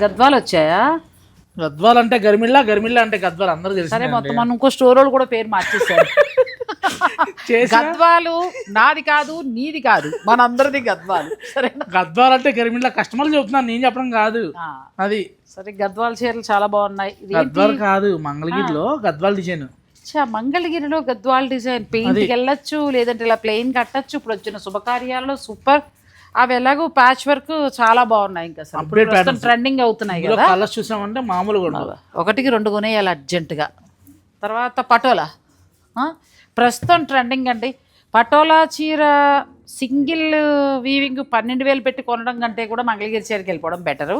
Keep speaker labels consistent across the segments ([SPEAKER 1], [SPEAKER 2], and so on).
[SPEAKER 1] గద్వాలు వచ్చాయా?
[SPEAKER 2] గద్వాల్ అంటే గర్మిళ్ళ, గర్మిళ్ళ అంటే గద్వాల్ అందరూ తెలుసు.
[SPEAKER 1] సరే మొత్తం మనం ఇంకో స్టోర్ వాళ్ళు కూడా పేరు మార్చేసారు. గద్వాలు నాది కాదు నీది కాదు మనందరిది గద్వాలు. సరే
[SPEAKER 2] గద్వాల్ అంటే గర్మిళ్ళ కస్టమర్లు చెప్తున్నాను, నేను చెప్పడం కాదు. అది
[SPEAKER 1] సరే గద్వాల చీరలు చాలా బాగున్నాయి.
[SPEAKER 2] గద్వాల్ కాదు, మంగళగిరిలో గద్వాల్ డిజైన్.
[SPEAKER 1] మంగళగిరిలో గద్వాల్ డిజైన్ పెయింట్కి వెళ్ళొచ్చు, లేదంటే ఇలా ప్లెయిన్ కట్టచ్చు. ఇప్పుడు వచ్చిన శుభకార్యాల్లో సూపర్. అవి ఎలాగో ప్యాచ్ వర్క్ చాలా బాగున్నాయి. ఇంకా అసలు ట్రెండింగ్ అవుతున్నాయి కదా.
[SPEAKER 2] కలర్స్ చూసామంటే మామూలుగా
[SPEAKER 1] 1కి 2 కొనేయాలి అర్జెంటుగా. తర్వాత పటోలా ప్రస్తుతం ట్రెండింగ్ అండి. పటోలా చీర సింగిల్ వీవింగ్ 12,000 పెట్టి కొనడం కంటే కూడా మంగళగిరి చీరకి వెళ్ళిపోవడం బెటరు.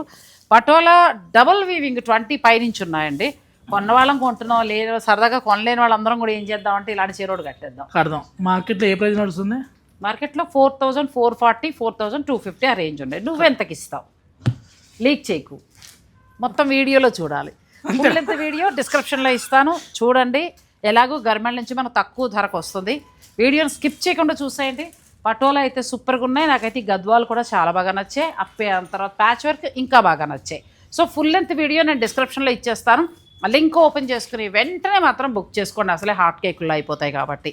[SPEAKER 1] పటోలా డబుల్ వీవింగ్ 20 పైనుంచి ఉన్నాయండి. కొన్న వాళ్ళం కొంటున్నాం, లేదు సరదాగా కొనలేని వాళ్ళందరం కూడా ఏం చేద్దామంటే ఇలాంటి చీర ఒకటి కట్టేద్దాం.
[SPEAKER 2] మార్కెట్లో ఏ ప్రైస్ నడుస్తుంది?
[SPEAKER 1] మార్కెట్లో 4,440, 4,250 ఆ రేంజ్ ఉన్నాయి. నువ్వెంతకి ఇస్తావు? లీక్ చేయకు, మొత్తం వీడియోలో చూడాలి. ఫుల్ లెంత్ వీడియో డిస్క్రిప్షన్లో ఇస్తాను, చూడండి. ఎలాగో గవర్నమెంట్ నుంచి మనకు తక్కువ ధరకు వస్తుంది. వీడియోని స్కిప్ చేయకుండా చూసేయండి. పటోలా అయితే సూపర్గా ఉన్నాయి. నాకైతే ఈ గద్వాలు కూడా చాలా బాగా నచ్చాయి. తర్వాత ప్యాచ్ వర్క్ ఇంకా బాగా నచ్చాయి. సో ఫుల్ లెంత్ వీడియో నేను డిస్క్రిప్షన్లో ఇచ్చేస్తాను. లింక్ ఓపెన్ చేసుకుని వెంటనే మాత్రం బుక్ చేసుకోండి, అసలే హాట్ కేకుల్లో అయిపోతాయి కాబట్టి.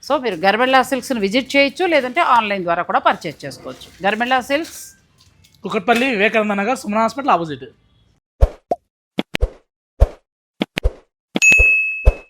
[SPEAKER 1] సో మీరు గర్మిళ్ళ సిల్క్స్ని విజిట్ చేయొచ్చు, లేదంటే ఆన్లైన్ ద్వారా కూడా పర్చేజ్ చేసుకోవచ్చు. Garmilla silks,
[SPEAKER 2] Kukatpally, Vivekananda Nagar, Suman hospital opposite.